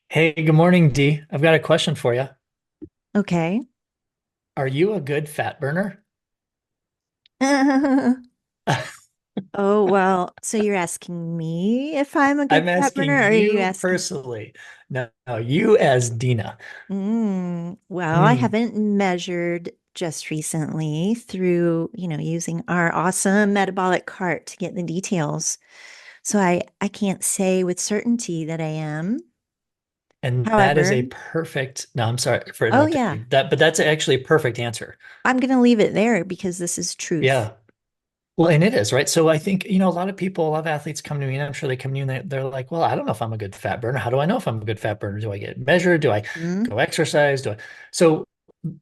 Hey, good morning, Dee. I've got a question for you. Okay. Are you a good fat burner? Oh, well, so you're asking me if I'm a good I'm fat burner, asking or are you you asking? personally. No, you as Dina. Well, I Hmm. haven't measured just recently through, using our awesome metabolic cart to get the details. So I can't say with certainty that I am. And that is However, a perfect, no, I'm sorry for oh interrupting yeah, you. But that's actually a perfect answer. I'm gonna leave it there because this is truth. Yeah. Well, and it is, right? So I think, a lot of people, a lot of athletes come to me, and I'm sure they come to you and they're like, well, I don't know if I'm a good fat burner. How do I know if I'm a good fat burner? Do I get measured? Do I Hmm? go exercise? So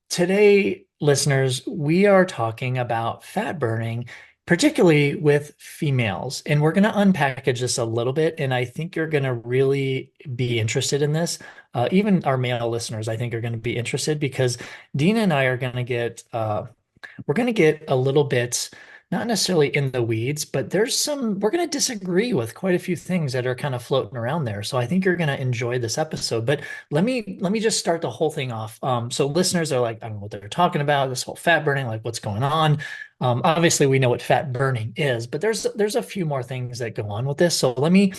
today, listeners, we are talking about fat burning, particularly with females. And we're going to unpackage this a little bit. And I think you're going to really be interested in this. Even our male listeners, I think, are going to be interested because Dina and I are going to we're going to get a little bit, not necessarily in the weeds, but we're going to disagree with quite a few things that are kind of floating around there. So I think you're going to enjoy this episode. But let me just start the whole thing off. So listeners are like, I don't know what they're talking about, this whole fat burning, like what's going on. Obviously, we know what fat burning is, but there's a few more things that go on with this. So let me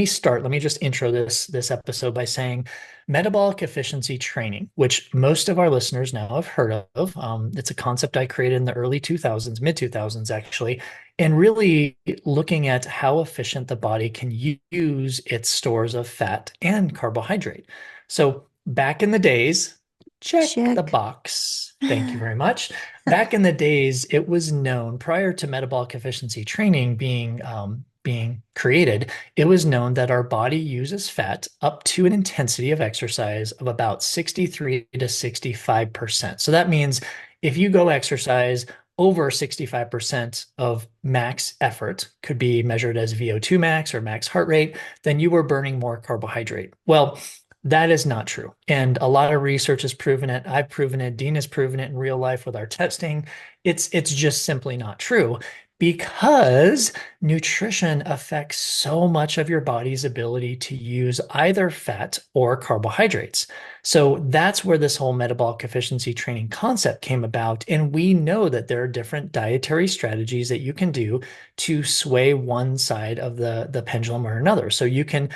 start. Let me just intro this episode by saying metabolic efficiency training, which most of our listeners now have heard of. It's a concept I created in the early 2000s, mid 2000s, actually, and really looking at how efficient the body can use its stores of fat and carbohydrate. So back in the days, check the Check. box. Thank you very much. Back in the days, it was known prior to metabolic efficiency training being created, it was known that our body uses fat up to an intensity of exercise of about 63 to 65%. So that means if you go exercise over 65% of max effort, could be measured as VO2 max or max heart rate, then you were burning more carbohydrate. Well, that is not true. And a lot of research has proven it. I've proven it. Dean has proven it in real life with our testing. It's just simply not true because nutrition affects so much of your body's ability to use either fat or carbohydrates. So that's where this whole metabolic efficiency training concept came about. And we know that there are different dietary strategies that you can do to sway one side of the pendulum or another. So you can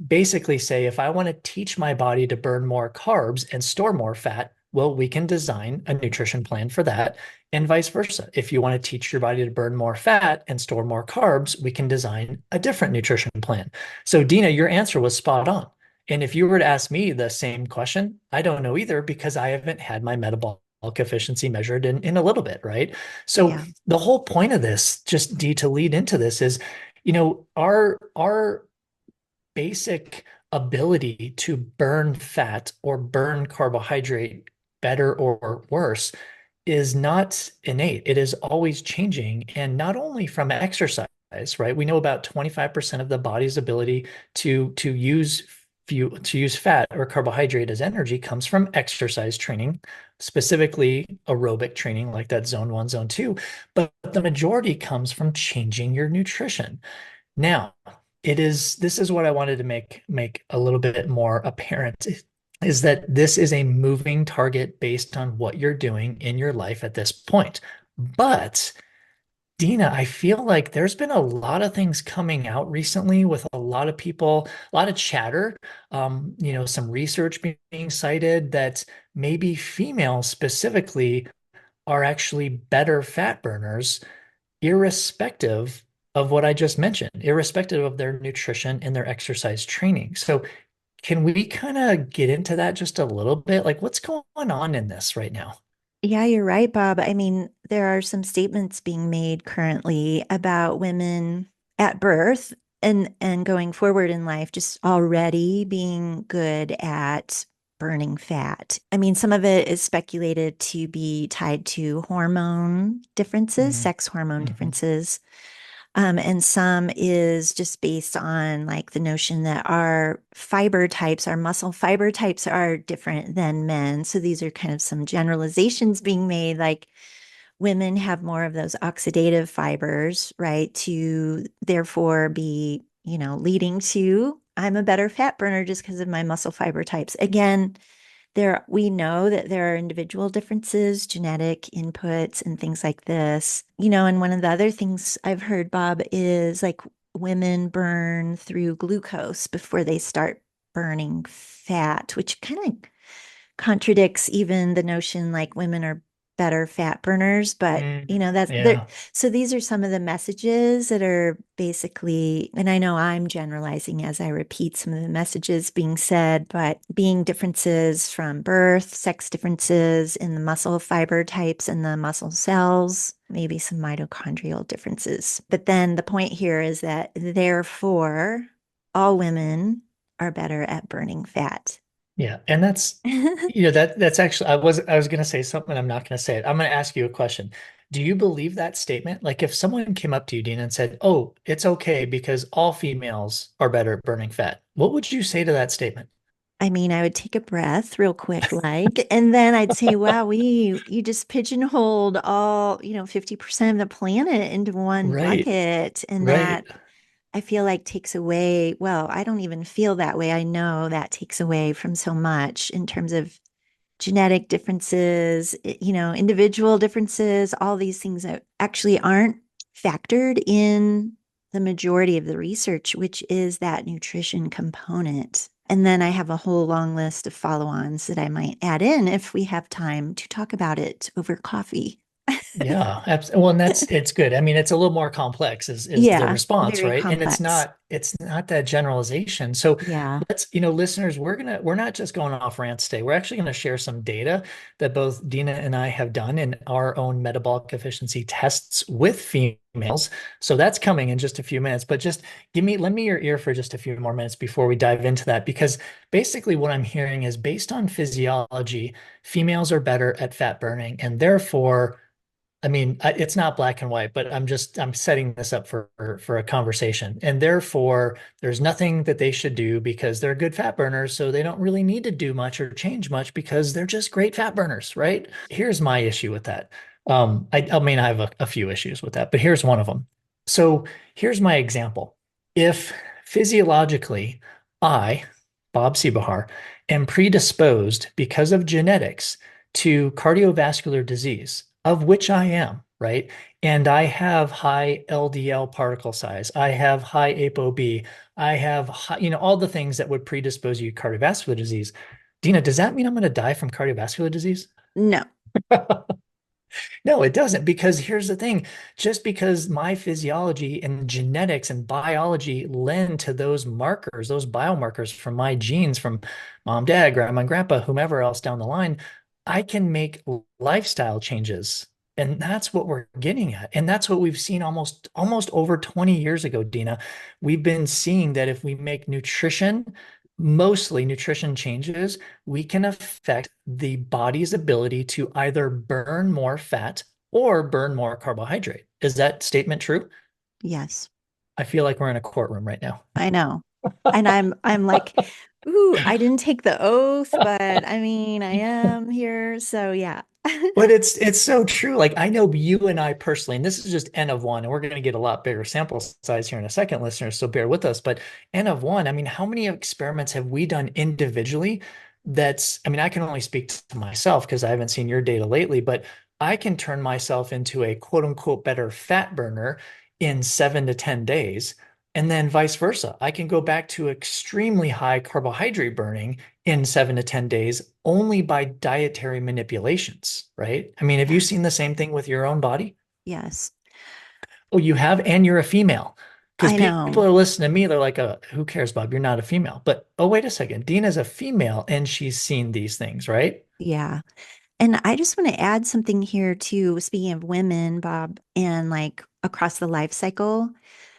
basically say, if I want to teach my body to burn more carbs and store more fat, well, we can design a nutrition plan for that, and vice versa. If you want to teach your body to burn more fat and store more carbs, we can design a different nutrition plan. So, Dina, your answer was spot on. And if you were to ask me the same question, I don't know either because I haven't had my metabolic efficiency measured in a little bit, right? So, Yeah. the whole point of this, just D, to lead into this, is our basic ability to burn fat or burn carbohydrate better or worse is not innate. It is always changing. And not only from exercise, right? We know about 25% of the body's ability to use to use fat or carbohydrate as energy comes from exercise training, specifically aerobic training like that zone one, zone two. But the majority comes from changing your nutrition. Now, this is what I wanted to make a little bit more apparent is that this is a moving target based on what you're doing in your life at this point. But Dina, I feel like there's been a lot of things coming out recently with a lot of people, a lot of chatter, some research being cited that maybe females specifically are actually better fat burners irrespective of what I just mentioned, irrespective of their nutrition and their exercise training. So, can we kind of get into that just a little bit? Like, what's going on in this right now? Yeah, you're right, Bob. I mean, there are some statements being made currently about women at birth and going forward in life just already being good at burning fat. I mean, some of it is speculated to be tied to hormone differences, Mm, sex hormone mhm, differences. And some is just based on like the notion that our fiber types, our muscle fiber types are different than men. So these are kind of some generalizations being made, like women have more of those oxidative fibers, right? To therefore be, leading to I'm a better fat burner just because of my muscle fiber types. Again, we know that there are individual differences, genetic inputs, and things like this. And one of the other things I've heard, Bob, is like women burn through glucose before they start burning fat, which kind of contradicts even the notion like women are better fat burners, but that's there. Yeah. So these are some of the messages that are basically, and I know I'm generalizing as I repeat some of the messages being said, but being differences from birth, sex differences in the muscle fiber types and the muscle cells, maybe some mitochondrial differences. But then the point here is that therefore all women are better at burning fat. Yeah. And that's, that's actually, I was going to say something. I'm not going to say it. I'm going to ask you a question. Do you believe that statement? Like if someone came up to you, Dina, and said, "Oh, it's okay because all females are better at burning fat," what would you say to that statement? I mean, I would take a breath real quick, like, and then I'd say, wow, you just pigeonholed all, 50% of the planet into one Right. bucket. And Right. that I feel like takes away, well, I don't even feel that way. I know that takes away from so much in terms of genetic differences, individual differences, all these things that actually aren't factored in the majority of the research, which is that nutrition component. And then I have a whole long list of follow ons that I might add in if we have time to talk about it over coffee. Yeah, absolutely. Well, and it's good. I mean, it's a little more complex is the Yeah, response, very right? And it's complex. not that generalization. So Yeah. listeners, we're not just going off rants today. We're actually going to share some data that both Dina and I have done in our own metabolic efficiency tests with females. So that's coming in just a few minutes, but just lend me your ear for just a few more minutes before we dive into that, because basically what I'm hearing is based on physiology, females are better at fat burning and therefore I mean, it's not black and white, but I'm setting this up for a conversation. And therefore, there's nothing that they should do because they're good fat burners, so they don't really need to do much or change much because they're just great fat burners, right? Here's my issue with that. I mean, I have a few issues with that, but here's one of them. So here's my example. If physiologically I, Bob Siebehar, am predisposed because of genetics to cardiovascular disease, of which I am, right? And I have high LDL particle size, I have high ApoB, I have high, all the things that would predispose you to cardiovascular disease. Dina, does that mean I'm going to die from cardiovascular disease? No. No, it doesn't, because here's the thing. Just because my physiology and genetics and biology lend to those markers, those biomarkers from my genes, from mom, dad, grandma, and grandpa, whomever else down the line, I can make lifestyle changes. And that's what we're getting at. And that's what we've seen almost over 20 years ago, Dina. We've been seeing that if we make mostly nutrition changes, we can affect the body's ability to either burn more fat or burn more carbohydrate. Is that statement true? Yes. I feel like we're in a courtroom right now. I know. And I'm like, ooh, I didn't take the oath, but I mean, I am here. So yeah. But it's so true. Like I know you and I personally, and this is just N of one, and we're going to get a lot bigger sample size here in a second, listeners. So bear with us. But N of one, I mean, how many experiments have we done individually? I mean, I can only speak to myself because I haven't seen your data lately, but I can turn myself into a quote unquote better fat burner in 7 to 10 days. And then vice versa. I can go back to extremely high carbohydrate burning in 7 to 10 days only by dietary manipulations, right? I mean, have you Yes. seen the same thing with your own body? Yes. Oh, you have, and you're a female. Because I people know. are listening to me, they're like, who cares, Bob? You're not a female. But oh, wait a second. Dina's a female and she's seen these things, right? Yeah. And I just want to add something here too. Speaking of women, Bob, and like across the life cycle,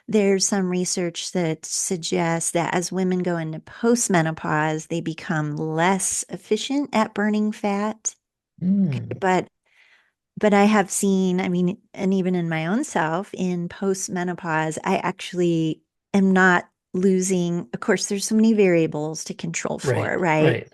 there's some research that suggests that as women go into postmenopause, they become less efficient at burning fat. Mm, But I have seen, I mean, and even in my own self in postmenopause, I actually am not losing. Of course, there's so many variables to control right, for, right?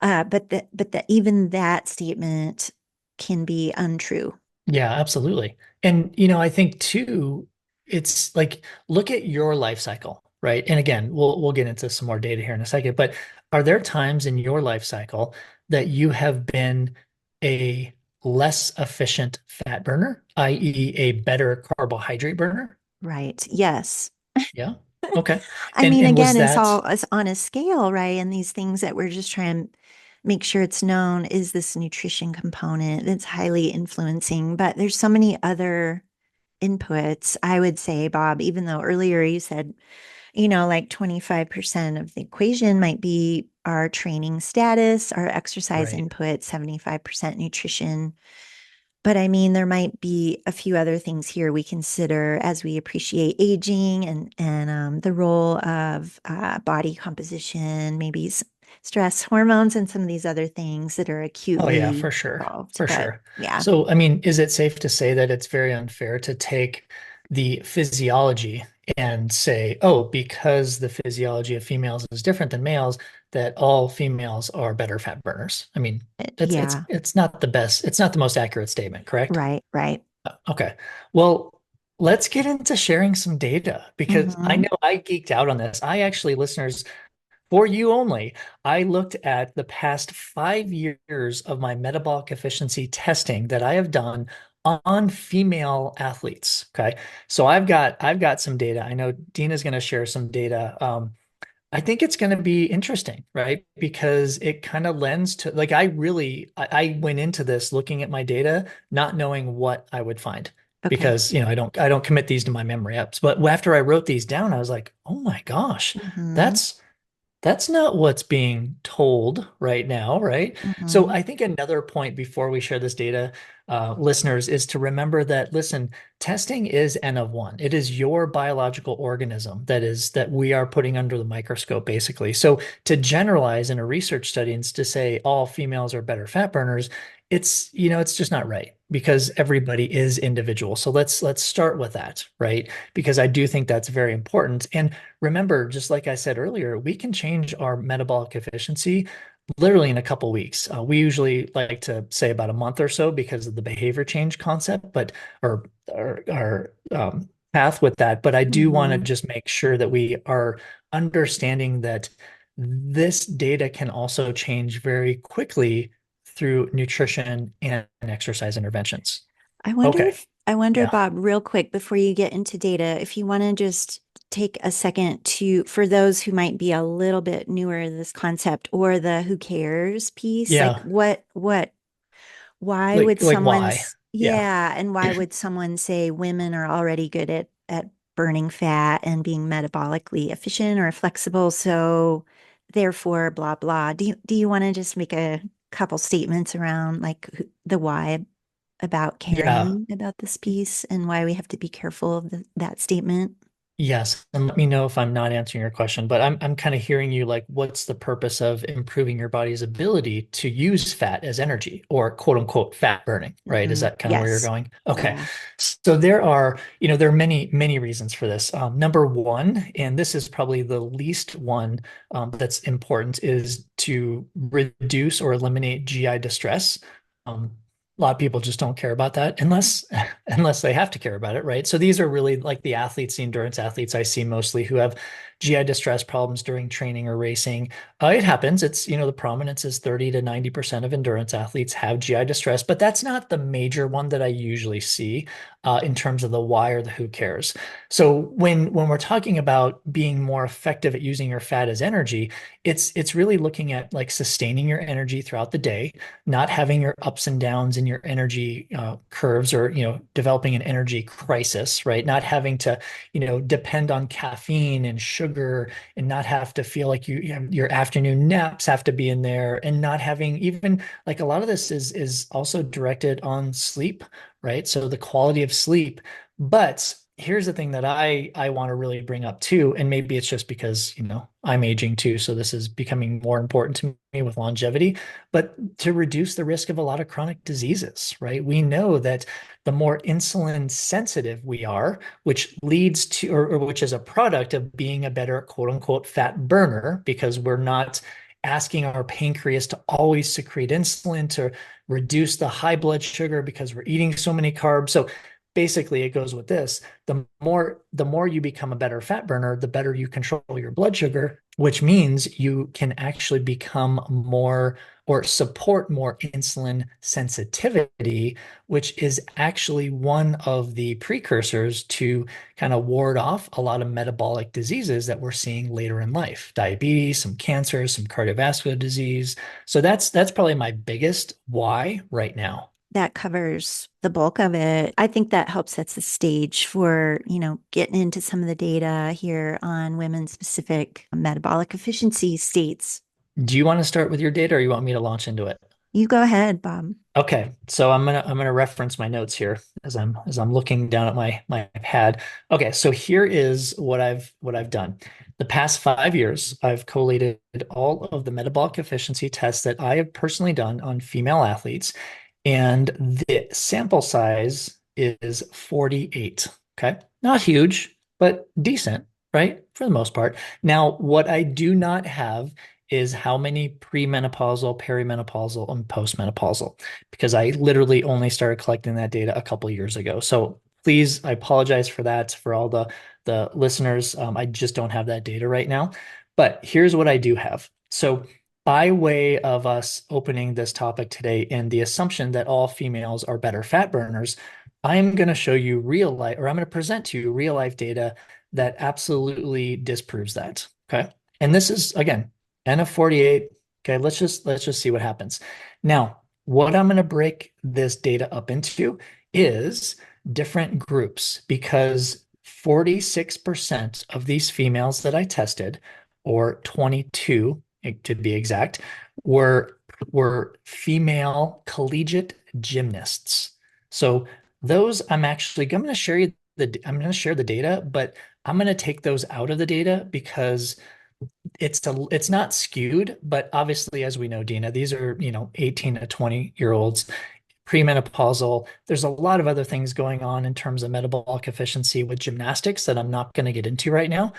right. But even that statement can be untrue. Yeah, absolutely. And, I think too, it's like, look at your life cycle. right? And again, we'll get into some more data here in a second, but are there times in your life cycle that you have been a less efficient fat burner, i.e., a better carbohydrate burner? Right. Yes. Yeah. Okay. I And mean, and again, was it's that all it's on a scale, right? And these things that we're just trying to make sure it's known is this nutrition component that's highly influencing. But there's so many other inputs, I would say, Bob, even though earlier you said, like 25% of the equation might be our training status, our exercise right? input, 75% nutrition. But I mean, there might be a few other things here we consider as we appreciate aging and the role of body composition, maybe stress hormones, and some of these other things that are Oh yeah, acutely for sure. involved. For But sure. yeah, So, I mean, is it safe to say that it's very unfair to take the physiology and say, oh, because the physiology of females is different than males, that all females are better fat burners? I mean, it's yeah, it's not the best, it's not the most accurate statement, correct? right, right. Okay. Well, let's get into sharing some data because I Hmm. know I geeked out on this. I actually, listeners, for you only, I looked at the past 5 years of my metabolic efficiency testing that I have done on female athletes. Okay. So I've got some data. I know Dina's going to share some data. I think it's going to be interesting, right? Because it kind of lends to like I went into this looking at my data, not knowing what I would find. Okay. Because, I don't commit these to my memory apps. But after I wrote these down, I was like, oh my gosh, Hmm. that's that's not what's being told right now, right? So Hmm. I think another point before we share this data, listeners, is to remember that, listen, testing is N of one. It is your biological organism that we are putting under the microscope, basically. So to generalize in a research study and to say all females are better fat burners, it's just not right because everybody is individual. So let's start with that, right? Because I do think that's very important. And remember, just like I said earlier, we can change our metabolic efficiency literally in a couple weeks. We usually like to say about a month or so because of the behavior change concept, but or our path with that. But I do want to Hmm. just make sure that we are understanding that this data can also change very quickly through nutrition and exercise interventions. Okay. I wonder, Yeah. Bob, real quick before you get into data, if you want to just take a second to, for those who might be a little bit newer to this concept or the who cares piece, like Yeah. why would Like why? Yeah. yeah, and why would someone say women are already good at burning fat and being metabolically efficient or flexible, so therefore blah blah. Do you want to just make a couple statements around like the why about Yeah. caring about this piece and why we have to be careful of that statement? Yes, and let me know if I'm not answering your question, but I'm kind of hearing you like, what's the purpose of improving your body's ability to use fat as energy or quote unquote fat burning, right? Is Hmm. that kind of where you're Yes. going? Okay. Yeah. So there are many, many reasons for this. Number one, and this is probably the least one that's important, is to reduce or eliminate GI distress. A lot of people just don't care about that unless they have to care about it, right? So these are really like the athletes, the endurance athletes I see mostly who have GI distress problems during training or racing. It happens. The prominence is 30 to 90% of endurance athletes have GI distress, but that's not the major one that I usually see in terms of the why or the who cares. So when we're talking about being more effective at using your fat as energy, it's really looking at like sustaining your energy throughout the day, not having your ups and downs in your energy curves or developing an energy crisis, right? Not having to depend on caffeine and sugar and not have to feel like your afternoon naps have to be in there and not having even like a lot of this is also directed on sleep, right? So the quality of sleep. But here's the thing that I want to really bring up too, and maybe it's just because, I'm aging too, so this is becoming more important to me with longevity, but to reduce the risk of a lot of chronic diseases, right? We know that the more insulin sensitive we are, which leads to, or which is a product of being a better quote unquote fat burner, because we're not asking our pancreas to always secrete insulin to reduce the high blood sugar because we're eating so many carbs. So basically it goes with this. The more you become a better fat burner, the better you control your blood sugar, which means you can actually become more or support more insulin sensitivity, which is actually one of the precursors to kind of ward off a lot of metabolic diseases that we're seeing later in life, diabetes, some cancers, some cardiovascular disease. So that's probably my biggest why right now. That covers the bulk of it. I think that helps sets the stage for, getting into some of the data here on women's specific metabolic efficiency states. Do you want to start with your data or you want me to launch into it? You go ahead, Bob. Okay, so I'm gonna reference my notes here as I'm looking down at my pad. Okay, so here is what I've done. The past 5 years, I've collated all of the metabolic efficiency tests that I have personally done on female athletes, and the sample size is 48. Okay, not huge, but decent, right? For the most part. Now, what I do not have is how many premenopausal, perimenopausal, and postmenopausal because I literally only started collecting that data a couple years ago. So please, I apologize for that for all the listeners. I just don't have that data right now. But here's what I do have. So by way of us opening this topic today and the assumption that all females are better fat burners, I'm going to show you real life, or I'm going to present to you real life data that absolutely disproves that. Okay. And this is again, N of 48. Okay, let's just see what happens. Now, what I'm going to break this data up into is different groups because 46% of these females that I tested, or 22 to be exact, were female collegiate gymnasts. So those I'm going to share you I'm going to share the data, but I'm going to take those out of the data because it's not skewed, but obviously, as we know, Dina, these are, 18 to 20-year olds, premenopausal. There's a lot of other things going on in terms of metabolic efficiency with gymnastics that I'm not going to get into right now.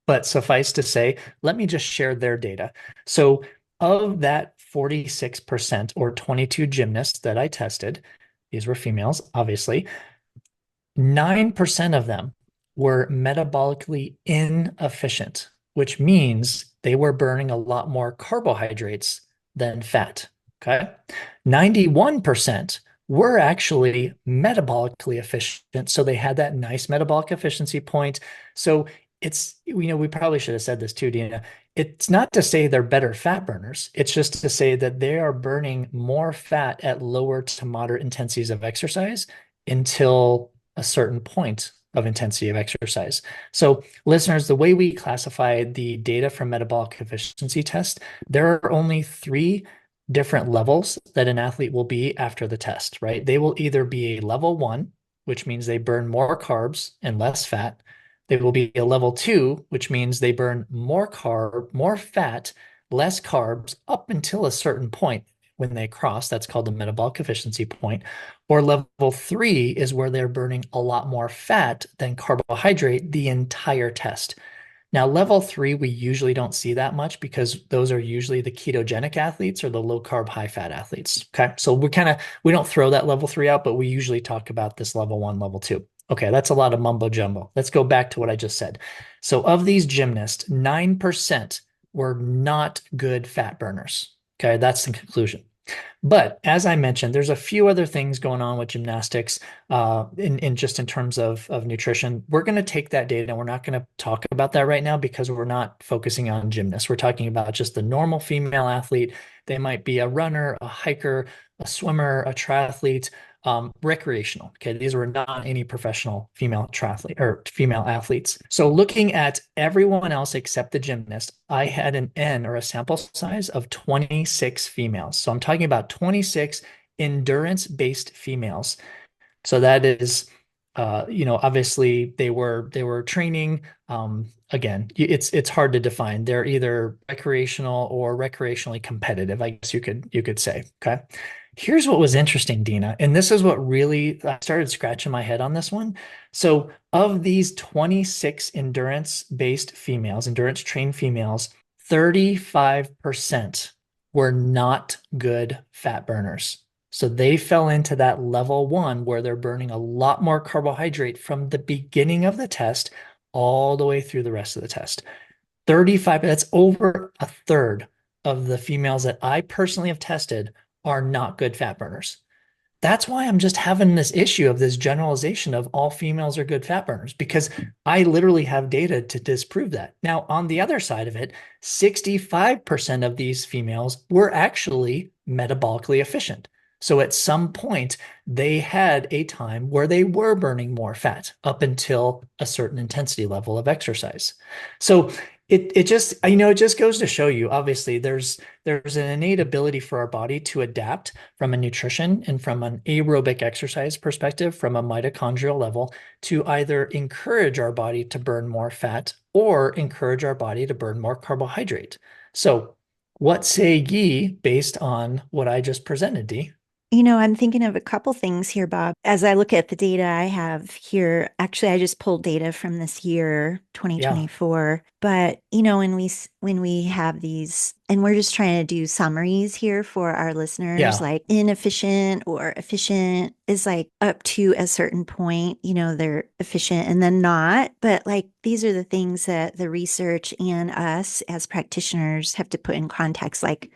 But suffice to say, let me just share their data. So of that 46% or 22 gymnasts that I tested, these were females, obviously, 9% of them were metabolically inefficient, which means they were burning a lot more carbohydrates than fat. Okay. 91% were actually metabolically efficient. So they had that nice metabolic efficiency point. So we probably should have said this too, Dina. It's not to say they're better fat burners. It's just to say that they are burning more fat at lower to moderate intensities of exercise until a certain point of intensity of exercise. So, listeners, the way we classify the data from metabolic efficiency test, there are only three different levels that an athlete will be after the test, right? They will either be a level one, which means they burn more carbs and less fat. They will be a level two, which means they burn more fat, less carbs up until a certain point when they cross. That's called the metabolic efficiency point. Or level three is where they're burning a lot more fat than carbohydrate the entire test. Now, level three, we usually don't see that much because those are usually the ketogenic athletes or the low carb, high fat athletes. Okay. So we don't throw that level three out, but we usually talk about this level one, level two. Okay. That's a lot of mumbo jumbo. Let's go back to what I just said. So of these gymnasts, 9% were not good fat burners. Okay. That's the conclusion. But as I mentioned, there's a few other things going on with gymnastics in just in terms of nutrition. We're going to take that data and we're not going to talk about that right now because we're not focusing on gymnasts. We're talking about just the normal female athlete. They might be a runner, a hiker, a swimmer, a triathlete, recreational. Okay, these were not any professional female triathlete or female athletes. So looking at everyone else except the gymnast, I had an N or a sample size of 26 females. So I'm talking about 26 endurance-based females. So that is, obviously they were training. Again, it's hard to define. They're either recreational or recreationally competitive, I guess you could say. Okay. Here's what was interesting, Dina, and this is what really I started scratching my head on this one. So of these 26 endurance-based females, endurance trained females, 35% were not good fat burners. So they fell into that level one where they're burning a lot more carbohydrate from the beginning of the test all the way through the rest of the test. 35, that's over a third of the females that I personally have tested are not good fat burners. That's why I'm just having this issue of this generalization of all females are good fat burners because I literally have data to disprove that. Now, on the other side of it, 65% of these females were actually metabolically efficient. So at some point, they had a time where they were burning more fat up until a certain intensity level of exercise. So it just it just goes to show you obviously there's an innate ability for our body to adapt from a nutrition and from an aerobic exercise perspective, from a mitochondrial level, to either encourage our body to burn more fat or encourage our body to burn more carbohydrate. So, what say ye based on what I just presented, Dee? I'm thinking of a couple things here, Bob. As I look at the data I have here, actually, I just pulled data from this year, Yeah, 2024. But, when we have these, and we're just trying to do summaries here for our listeners, yeah, like inefficient or efficient is like up to a certain point, they're efficient and then not. But like these are the things that the research and us as practitioners have to put in context, like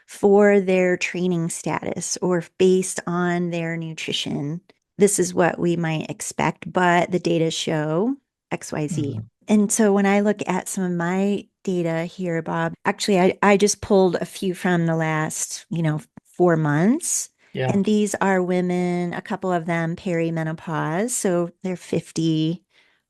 for their training status or based on their nutrition. This is what we might expect, but the data show XYZ. mhm, And so when I look at some of my data here, Bob, actually, I just pulled a few from the last, 4 months. yeah, And these are women, a couple of them perimenopause. So they're 50,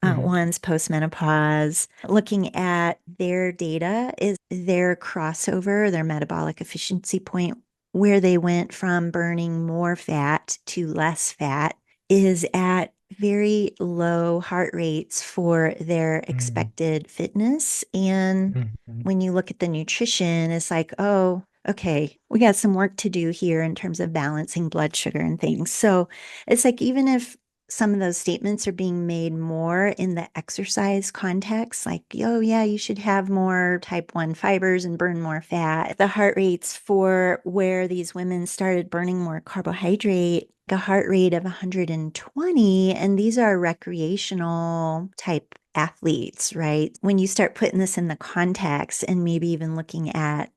mhm, one's postmenopause. Looking at their data is their crossover, their metabolic efficiency point, where they went from burning more fat to less fat, is at very low heart rates for their mhm, expected fitness. And mhm, when you look at the nutrition, it's like, oh, okay, we got some work to do here in terms of balancing blood sugar and things. So it's like, even if some of those statements are being made more in the exercise context, like, oh, yeah, you should have more type 1 fibers and burn more fat. The heart rates for where these women started burning more carbohydrate, a heart rate of 120, and these are recreational type athletes, right? When you start putting this in the context and maybe even looking at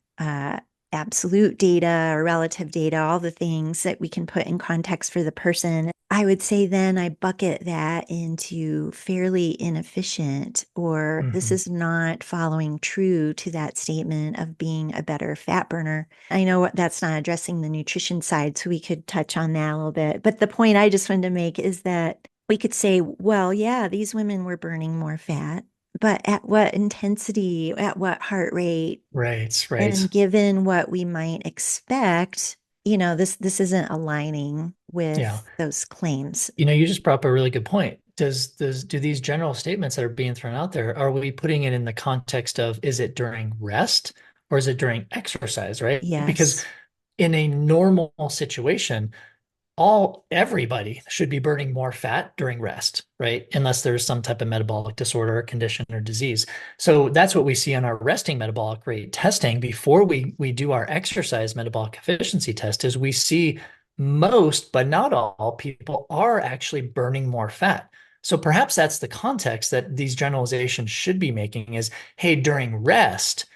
absolute data or relative data, all the things that we can put in context for the person, I would say then I bucket that into fairly inefficient, or this mhm. is not following true to that statement of being a better fat burner. I know that's not addressing the nutrition side, so we could touch on that a little bit. But the point I just wanted to make is that we could say, well, yeah, these women were burning more fat, but at what intensity, at what heart rate, Right, right. and given what we might expect, this isn't aligning Yeah. with those claims. You just brought up a really good point. Do these general statements that are being thrown out there, are we putting it in the context of is it during rest or is it during exercise, right? Because Yes. in a normal situation, everybody should be burning more fat during rest, right? Unless there's some type of metabolic disorder or condition or disease. So that's what we see on our resting metabolic rate testing before we do our exercise metabolic efficiency test is we see most, but not all people are actually burning more fat. So perhaps that's the context that these generalizations should be making is, hey, during rest,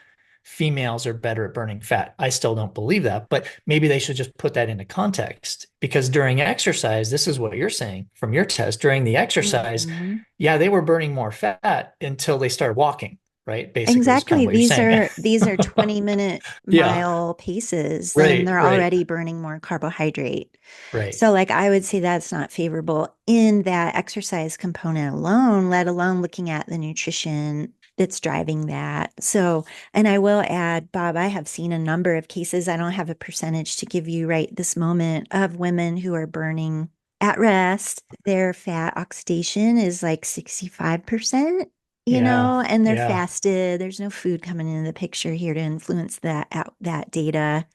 females are better at burning fat. I still don't believe that, but maybe they should just put that into context because during exercise, this is what you're saying from your test. During the exercise, Mhm. yeah, they were burning more fat until they started walking, right? Basically, is kind of Exactly. what you're These saying. are these are 20-minute Yeah, mile paces, then right, they're right, already burning more carbohydrate. right. So like I would say that's not favorable in that exercise component alone, let alone looking at the nutrition that's driving that. So, and I will add, Bob, I have seen a number of cases. I don't have a percentage to give you right this moment of women who are burning at rest. Their fat oxidation is like 65%, Yeah, and they're yeah. fasted. There's no food coming into the picture here to influence that data.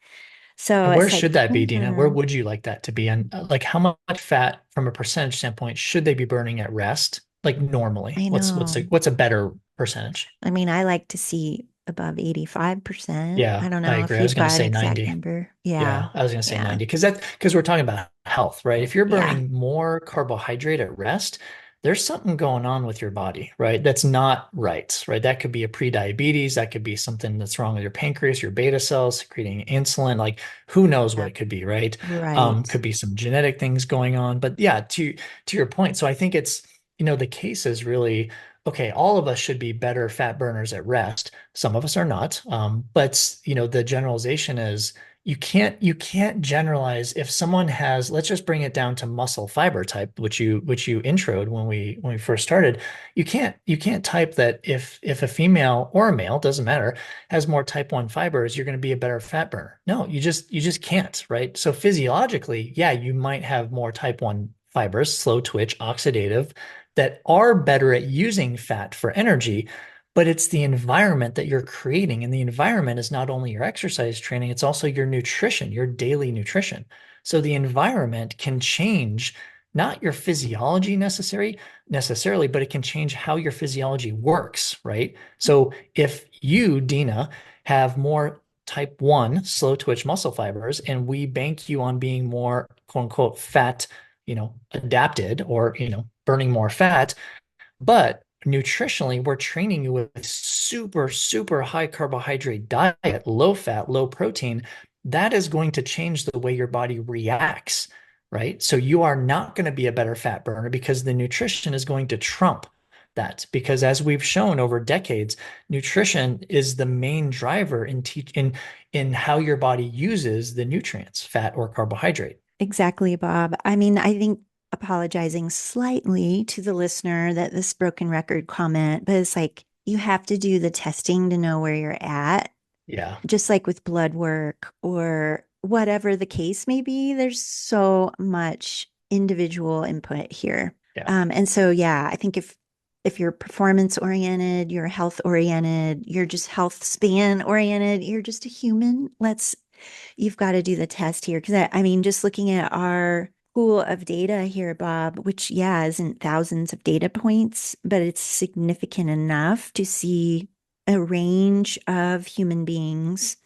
So And where it's like, should that be, Dina? Where hmm, would you like that to be? And like, how much fat from a percentage standpoint should they be burning at rest? Like normally, I what's know. what's a better percentage? I mean, I like to see above 85%. I Yeah, don't I know agree. if I was you've going to got an say exact 90. number. Yeah. Yeah, I was going to say Yeah. 90 because we're talking about health, right? If you're Yeah. burning more carbohydrate at rest, there's something going on with your body, right? That's not right, right? That could be a pre-diabetes, that could be something that's wrong with your pancreas, your beta cells secreting insulin, like who knows what Yeah. it could be, right? Right. Could be some genetic things going on. But yeah, to your point, so I think it's, the case is really okay, all of us should be better fat burners at rest. Some of us are not. But the generalization is you can't generalize if someone has, let's just bring it down to muscle fiber type, which you introed when we first started. You can't type that if a female or a male, doesn't matter, has more type 1 fibers, you're going to be a better fat burner. No, you just can't, right? So physiologically, yeah, you might have more type 1 fibers, slow twitch, oxidative, that are better at using fat for energy, but it's the environment that you're creating. And the environment is not only your exercise training, it's also your nutrition, your daily nutrition. So the environment can change not your physiology necessarily, but it can change how your physiology works, right? So if you, Dina, have more type 1 slow twitch muscle fibers and we bank you on being more quote unquote fat, adapted, or burning more fat, but nutritionally, we're training you with super, super high carbohydrate diet, low fat, low protein. That is going to change the way your body reacts, right? So you are not going to be a better fat burner because the nutrition is going to trump that. Because as we've shown over decades, nutrition is the main driver in how your body uses the nutrients, fat or carbohydrate. Exactly, Bob. I mean, I think apologizing slightly to the listener that this broken record comment, but it's like you have to do the testing to know where you're at, Yeah, just like with blood work or whatever the case may be. There's so much individual input here. yeah. And so, yeah, I think if you're performance oriented, you're health oriented, you're just health span oriented, you're just a human. You've got to do the test here. Cause I mean, just looking at our pool of data here, Bob, which, yeah, isn't thousands of data points, but it's significant enough to see a range of human beings,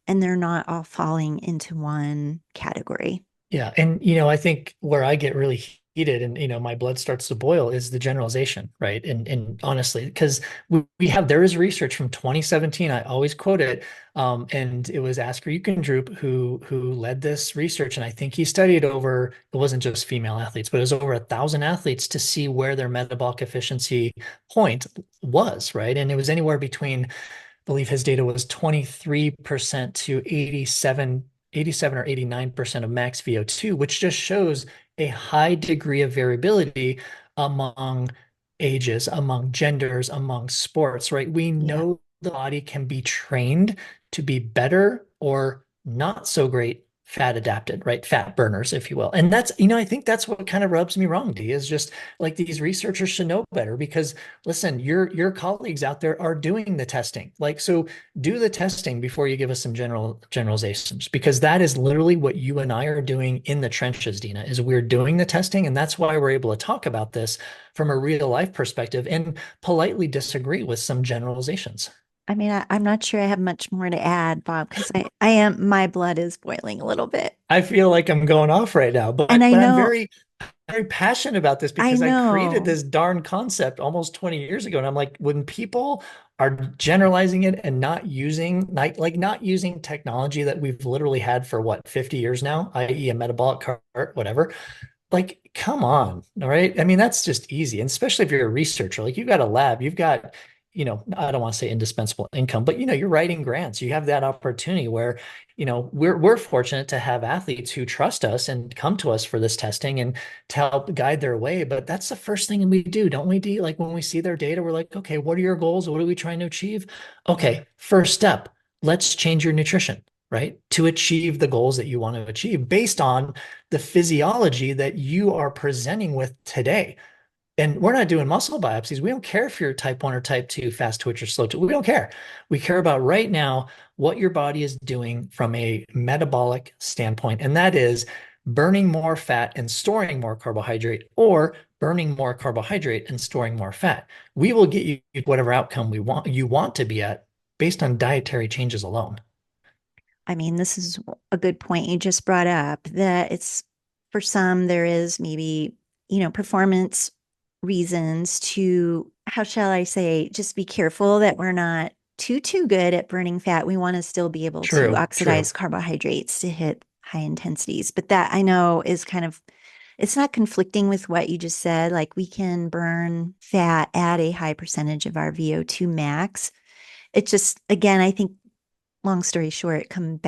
and they're not all falling into one category. Yeah. And, I think where I get really heated and, my blood starts to boil is the generalization, right? And honestly, because there is research from 2017. I always quote it. And it was Asker Droop who led this research. And I think he studied over, it wasn't just female athletes, but it was over 1,000 athletes to see where their metabolic efficiency point was, right? And it was anywhere between, believe his data was 23% to 87 or 89% of max VO2, which just shows a high degree of variability among ages, among genders, among sports, right? We Yeah. know the body can be trained to be better or not so great fat adapted, right? Fat burners, if you will. And that's, I think that's what kind of rubs me wrong, D, is just like these researchers should know better because listen, your colleagues out there are doing the testing. Like, so do the testing before you give us some generalizations, because that is literally what you and I are doing in the trenches, Dina, is we're doing the testing. And that's why we're able to talk about this from a real life perspective and politely disagree with some generalizations. I mean, I'm not sure I have much more to add, Bob, because my blood is boiling a little bit. I feel like I'm going off right now, And but I'm very, very passionate about this I because I created know. this darn concept almost 20 years ago. And I'm like, when people are generalizing it and not using technology that we've literally had for what, 50 years now, i.e. a metabolic cart, whatever, like, come on. All right. I mean, that's just easy. And especially if you're a researcher, like you've got a lab, you've got, I don't want to say indispensable income, but you're writing grants. You have that opportunity where, we're fortunate to have athletes who trust us and come to us for this testing and to help guide their way. But that's the first thing we do, don't we, D? Like when we see their data, we're like, okay, what are your goals? What are we trying to achieve? Okay, first step, let's change your nutrition, right? To achieve the goals that you want to achieve based on the physiology that you are presenting with today. And we're not doing muscle biopsies. We don't care if you're type 1 or type 2, fast twitch or slow twitch. We don't care. We care about right now what your body is doing from a metabolic standpoint. And that is burning more fat and storing more carbohydrate, or burning more carbohydrate and storing more fat. We will get you whatever outcome you want to be at. based on dietary changes alone. I mean, this is a good point you just brought up that it's for some, there is maybe, performance reasons to, how shall I say, just be careful that we're not too good at burning fat. We want to still be able to True, oxidize true. carbohydrates to hit high intensities. But that I know is kind of, it's not conflicting with what you just said. Like we can burn fat at a high percentage of our VO2 max. It just, again, I think long story short, comes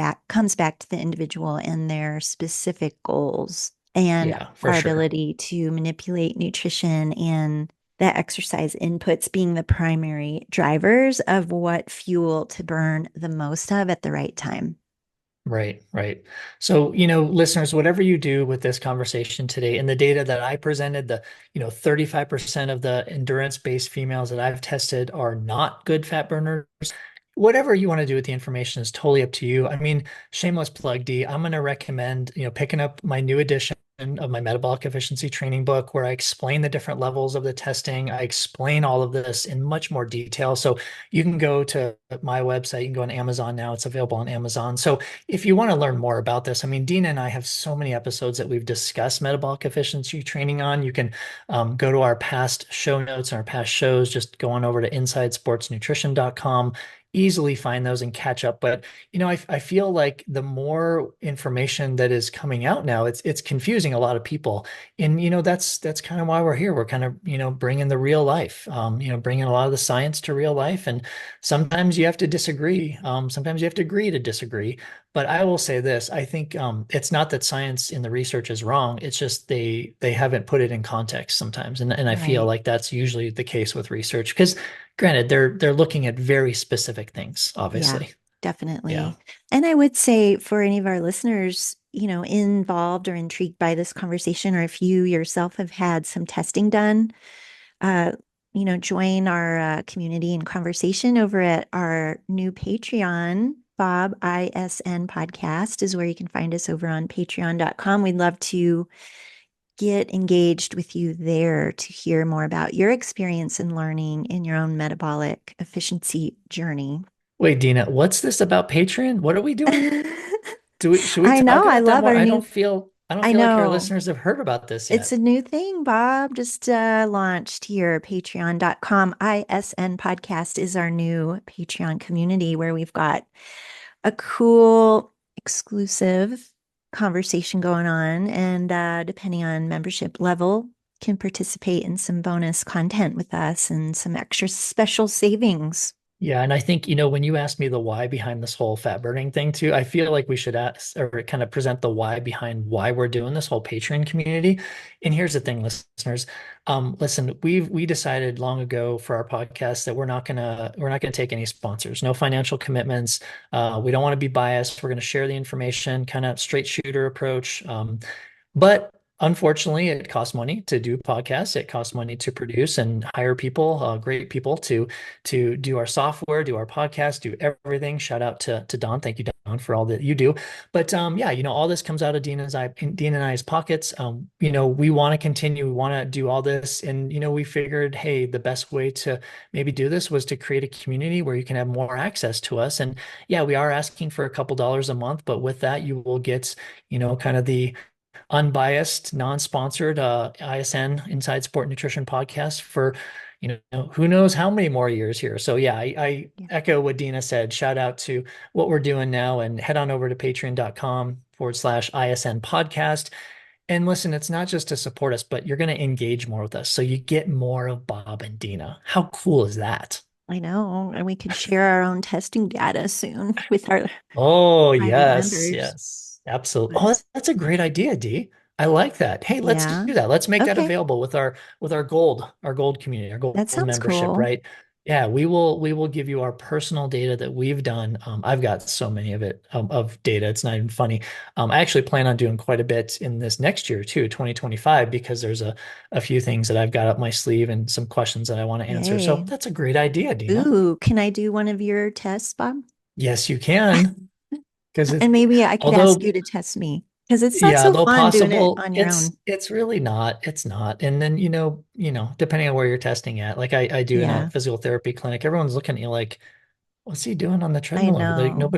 back to the individual and their specific goals and Yeah, for our sure. ability to manipulate nutrition and that exercise inputs being the primary drivers of what fuel to burn the most of at the right time. Right, right. So, listeners, whatever you do with this conversation today and the data that I presented, 35% of the endurance-based females that I've tested are not good fat burners. Whatever you want to do with the information is totally up to you. I mean, shameless plug, D, I'm going to recommend, picking up my new edition of my metabolic efficiency training book where I explain the different levels of the testing. I explain all of this in much more detail. So you can go to my website, you can go on Amazon now. It's available on Amazon. So if you want to learn more about this, I mean, Dina and I have so many episodes that we've discussed metabolic efficiency training on. You can go to our past show notes and our past shows, just go on over to insidesportsnutrition.com, easily find those and catch up. But I feel like the more information that is coming out now, it's confusing a lot of people. And that's kind of why we're here. We're kind of bringing the real life, bringing a lot of the science to real life. And sometimes you have to disagree. Sometimes you have to agree to disagree. But I will say this: I think it's not that science in the research is wrong. It's just they haven't put it in context sometimes, and I feel Right. like that's usually the case with research because granted, they're looking at very specific things, Yeah, obviously. Yeah. definitely. And I would say for any of our listeners, involved or intrigued by this conversation, or if you yourself have had some testing done, uh, join our community and conversation over at our new Patreon. Bob ISN podcast is where you can find us over on patreon.com. We'd love to get engaged with you there to hear more about your experience and learning in your own metabolic efficiency journey. Wait, Dina, what's this about Patreon? What are we doing? Should we I talk know. I about that love more? our I new, don't feel I don't I feel like our know. listeners have heard about this It's yet. a new thing, Bob. Just launched here, patreon.com. ISN podcast is our new Patreon community where we've got a cool exclusive conversation going on. And depending on membership level, can participate in some bonus content with us and some extra special savings. Yeah, and I think, when you asked me the why behind this whole fat burning thing too, I feel like we should ask or kind of present the why behind why we're doing this whole Patreon community. And here's the thing, listeners. Listen, we decided long ago for our podcast that we're not gonna take any sponsors, no financial commitments. We don't want to be biased. We're gonna share the information, kind of straight shooter approach. But unfortunately, it costs money to do podcasts. It costs money to produce and hire people, great people to do our software, do our podcast, do everything. Shout out to Don. Thank you, Don, for all that you do. But yeah, all this comes out of Dina and I's pockets. We want to continue. We want to do all this, and we figured, hey, the best way to maybe do this was to create a community where you can have more access to us. And yeah, we are asking for a couple dollars a month, but with that, you will get kind of the unbiased, non-sponsored ISN Inside Sport Nutrition podcast for, who knows how many more years here. So yeah, I Yeah. echo what Dina said. Shout out to what we're doing now and head on over to patreon.com/ISN podcast. And listen, it's not just to support us, but you're going to engage more with us. So you get more of Bob and Dina. How cool is that? I know. And we could share our own testing data soon with our Oh, private yes, members. yes, absolutely. Oh, But that's a great idea, Dee. I like that. Hey, let's yeah. do that. Let's make that Okay. available with our gold community, our gold That sounds membership, cool. right? Yeah, we will give you our personal data that we've done. I've got so many of it of data. It's not even funny. I actually plan on doing quite a bit in this next year too, 2025, because there's a few things that I've got up my sleeve and some questions that I want to answer. So Hey. that's a great idea, Dina. Ooh, can I do one of your tests, Bob? Yes, you can. Because And maybe I could ask you although to test me because it's not yeah, so though fun doing it possible, on your it's own. it's really not. It's not. And then, depending on where you're testing at, like I do in a Yeah. physical therapy clinic, everyone's looking at you like, What's he doing on the I treadmill over there? Like, know.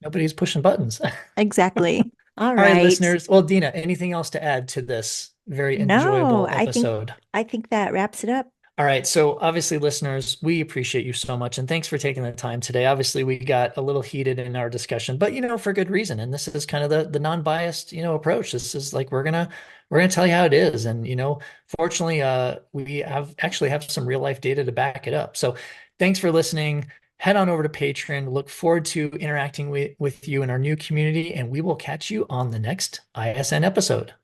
nobody's pushing buttons. Exactly. All All right, right. listeners. Well, Dina, anything else to add to this very No, enjoyable episode? I think that wraps it up. All right. So obviously, listeners, we appreciate you so much. And thanks for taking the time today. Obviously, we got a little heated in our discussion, but for good reason. And this is kind of the non-biased, approach. This is like we're gonna tell you how it is. And fortunately, we have some real life data to back it up. So thanks for listening. Head on over to Patreon. Look forward to interacting with you in our new community, and we will catch you on the next ISN episode.